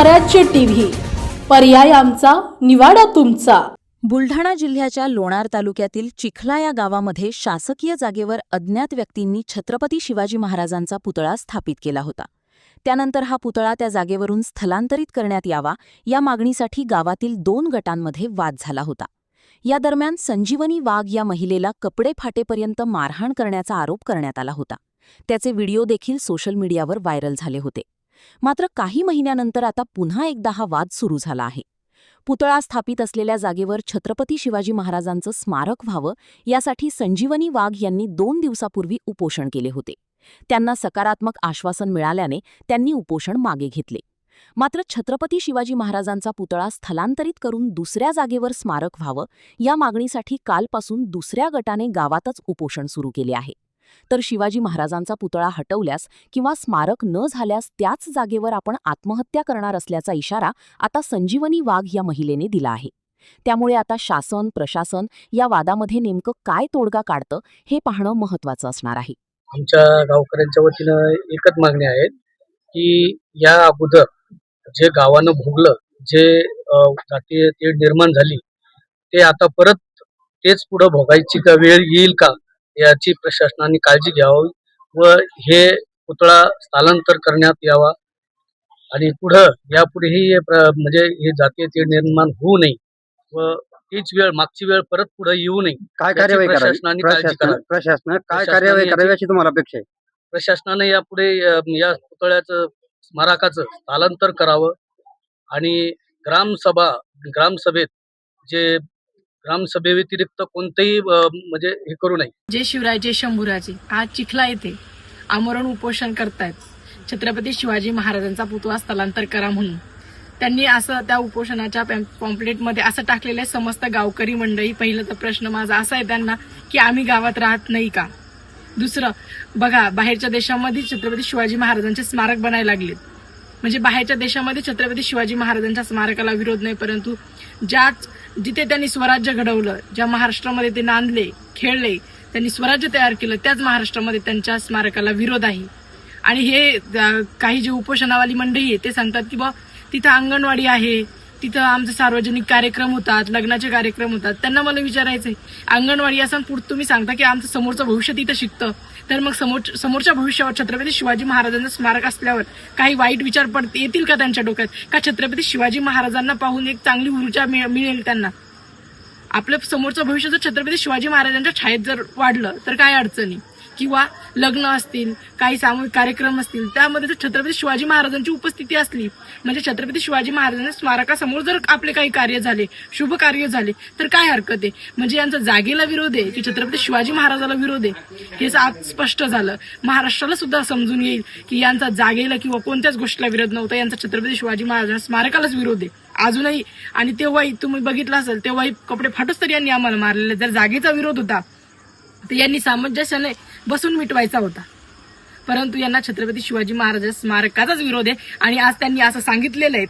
स्वराज्य टीव्ही, पर्याय आमचा, निवाडा तुमचा। बुलढाणा जिल्ह्याच्या लोणार तालुक्यातील चिखला या गावामध्ये शासकीय जागेवर अज्ञात व्यक्तींनी छत्रपती शिवाजी महाराजांचा पुतळा स्थापित केला होता। त्यानंतर हा पुतळा त्या जागेवरून स्थलांतरित करण्यात यावा या मागणीसाठी गावातील 2 गटांमध्ये वाद झाला होता। या दरम्यान संजीवनी वाघ या महिलेला कपडे फाटेपर्यंत मारहाण करण्याचा आरोप करण्यात आला होता। त्याचे व्हिडिओ देखील सोशल मीडियावर व्हायरल झाले होते। मात्र काही महिन्यानंतर आता पुन्हा एकदा हा वाद सुरू झाला आहे। पुतळा स्थापित असलेल्या जागेवर छत्रपती शिवाजी महाराजांचं स्मारक व्हावं यासाठी संजीवनी वाघ यांनी 2 दिवसापूर्वी उपोषण केले होते। त्यांना सकारात्मक आश्वासन मिळाल्याने त्यांनी उपोषण मागे घेतले। मात्र छत्रपती शिवाजी महाराजांचा पुतळा स्थलांतरित करून दुसऱ्या जागेवर स्मारक व्हावं या मागणीसाठी कालपासून दुसऱ्या गटाने गावातच उपोषण सुरू केले आहे। तर शिवाजी महाराजांचा पुतळा हटवल्यास किंवा स्मारक न झाल्यास त्याच जागेवर आपण आत्महत्या करणार असल्याचा इशारा आता संजीवनी वाघ या महिलेने दिला आहे। त्यामुळे आता शासन प्रशासन या वादामध्ये नेमकं काय तोडगा काढतं हे पाहणं महत्त्वाचं असणार आहे। आमच्या गावकऱ्यांच्या वतीनं एकच मागणी आहे की या अगोदर जे गावानं भोगलं, जे जातीय तेढ निर्माण झाली, ते आता परत तेच पुढे भोगायची का वेळ येईल का याची प्रशासनाने काळजी घ्यावी व हे पुतळा स्थलांतर करण्यात यावा आणि यापुढेही म्हणजे हे जातीय तेढ निर्माण होऊ नये व तीच वेळ मागची वेळ परत पुढे येऊ नये। काय कार्यवाही प्रशासनाने काळजी करावी। प्रशासन काय कार्यवाही करावी अशी तुम्हाला अपेक्षा आहे? प्रशासनाने यापुढे या पुतळ्याचं स्मारकाचं स्थलांतर करावं आणि ग्रामसभेत जे ग्रामसभेव्यतिरिक्त कोणतेही म्हणजे हे करू नये। जय शिवराय जय शंभूराजे आज चिखला येथे आमरण उपोषण करतायत छत्रपती शिवाजी महाराजांचा पुतळा स्थलांतर करा म्हणून। त्यांनी असं त्या उपोषणाच्या पॉम्पलेटमध्ये असं टाकलेलं आहे, समस्त गावकरी मंडळी। पहिलं तर प्रश्न माझा असा आहे त्यांना की आम्ही गावात राहत नाही का? दुसरं, बघा बाहेरच्या देशामध्ये छत्रपती शिवाजी महाराजांचे स्मारक बनायला लागलेत। म्हणजे बाहेरच्या देशामध्ये छत्रपती शिवाजी महाराजांच्या स्मारकाला विरोध नाही, परंतु जिथे त्यांनी स्वराज्य घडवलं, ज्या महाराष्ट्रामध्ये ते नांदले खेळले, त्यांनी स्वराज्य तयार केलं, त्याच महाराष्ट्रामध्ये त्यांच्या स्मारकाला विरोध आहे। आणि हे काही जे उपोषणावाली मंडळी आहे ते सांगतात की तिथं अंगणवाडी आहे, तिथं आमचे सार्वजनिक कार्यक्रम होतात, लग्नाचे कार्यक्रम होतात। त्यांना मला विचारायचंय, अंगणवाडी असं तुम्ही सांगता की आमचं समोरचं भविष्य तिथं शिकतं, तर मग समोरच्या भविष्यावर छत्रपती शिवाजी महाराजांचं स्मारक असल्यावर काही वाईट विचार येतील का त्यांच्या डोक्यात? का छत्रपती शिवाजी महाराजांना पाहून एक चांगली ऊर्जा मिळेल त्यांना? आपलं समोरचं भविष्य जर छत्रपती शिवाजी महाराजांच्या छायेत जर वाढलं तर काय अडचणी? किंवा लग्न असतील, काही सामूहिक कार्यक्रम असतील, त्यामध्ये जर छत्रपती शिवाजी महाराजांची उपस्थिती असली, म्हणजे छत्रपती शिवाजी महाराजांच्या स्मारकासमोर जर आपले काही कार्य झाले, शुभ कार्य झाले, तर काय हरकत आहे? म्हणजे यांचा जागेला विरोध आहे की छत्रपती शिवाजी महाराजाला विरोध आहे? हे आज स्पष्ट झालं। महाराष्ट्राला सुद्धा समजून येईल की यांचा जागेला किंवा कोणत्याच गोष्टीला विरोध नव्हता, यांचा छत्रपती शिवाजी महाराजांच्या स्मारकालाच विरोध आहे अजूनही। आणि तेव्हाही तुम्ही बघितलं असेल, तेव्हाही कपडे फाटूच तरी यांनी आम्हाला मारलेले। जर जागेचा विरोध होता तर यांनी सामंजस्याने बसून मिटवायचा होता, परंतु यांना छत्रपती शिवाजी महाराज स्मारकाचाच विरोध आहे। आणि आज त्यांनी असं सांगितलेलं आहे,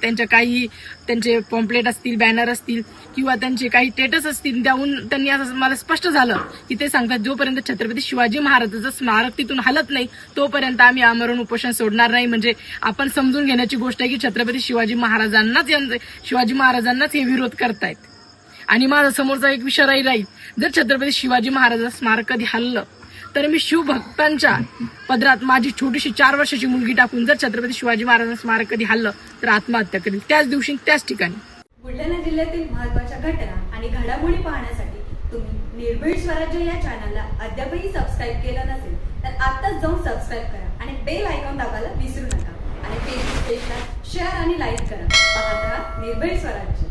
त्यांचे पॉम्पलेट असतील, बॅनर असतील किंवा त्यांचे काही स्टेटस असतील, त्याहून त्यांनी असं मला स्पष्ट झालं की ते सांगतात जोपर्यंत छत्रपती शिवाजी महाराजांचं स्मारक तिथून हलत नाही तोपर्यंत आम्ही आमरण उपोषण सोडणार नाही। म्हणजे आपण समजून घेण्याची गोष्ट आहे की छत्रपती शिवाजी महाराजांनाच हे विरोध करतायत। आणि माझा समोरचा एक विषय राहील, जर छत्रपती शिवाजी महाराजांचं स्मारक कधी हललं तर मी शिवभक्तांच्या पदरात माझी छोटीशी 4 वर्षाची मुलगी टाकून जर छत्रपती शिवाजी महाराजांचं स्मारक कधी हललं तर आत्महत्या करेल, त्याच दिवशी त्याच ठिकाणी। बुलढाणा जिल्ह्यातील महत्त्वाच्या घटना आणि घडामोडी पाहण्यासाठी तुम्ही निर्भीड स्वराज्य या चॅनलला अद्यापही सबस्क्राईब केलं नसेल तर आत्ताच जाऊन सबस्क्राईब करा आणि बेल आयकॉन दाबायला विसरू नका। आणि फेसबुक पेजला शेअर आणि लाईक करा। पाहत राहा निर्भीड स्वराज्य।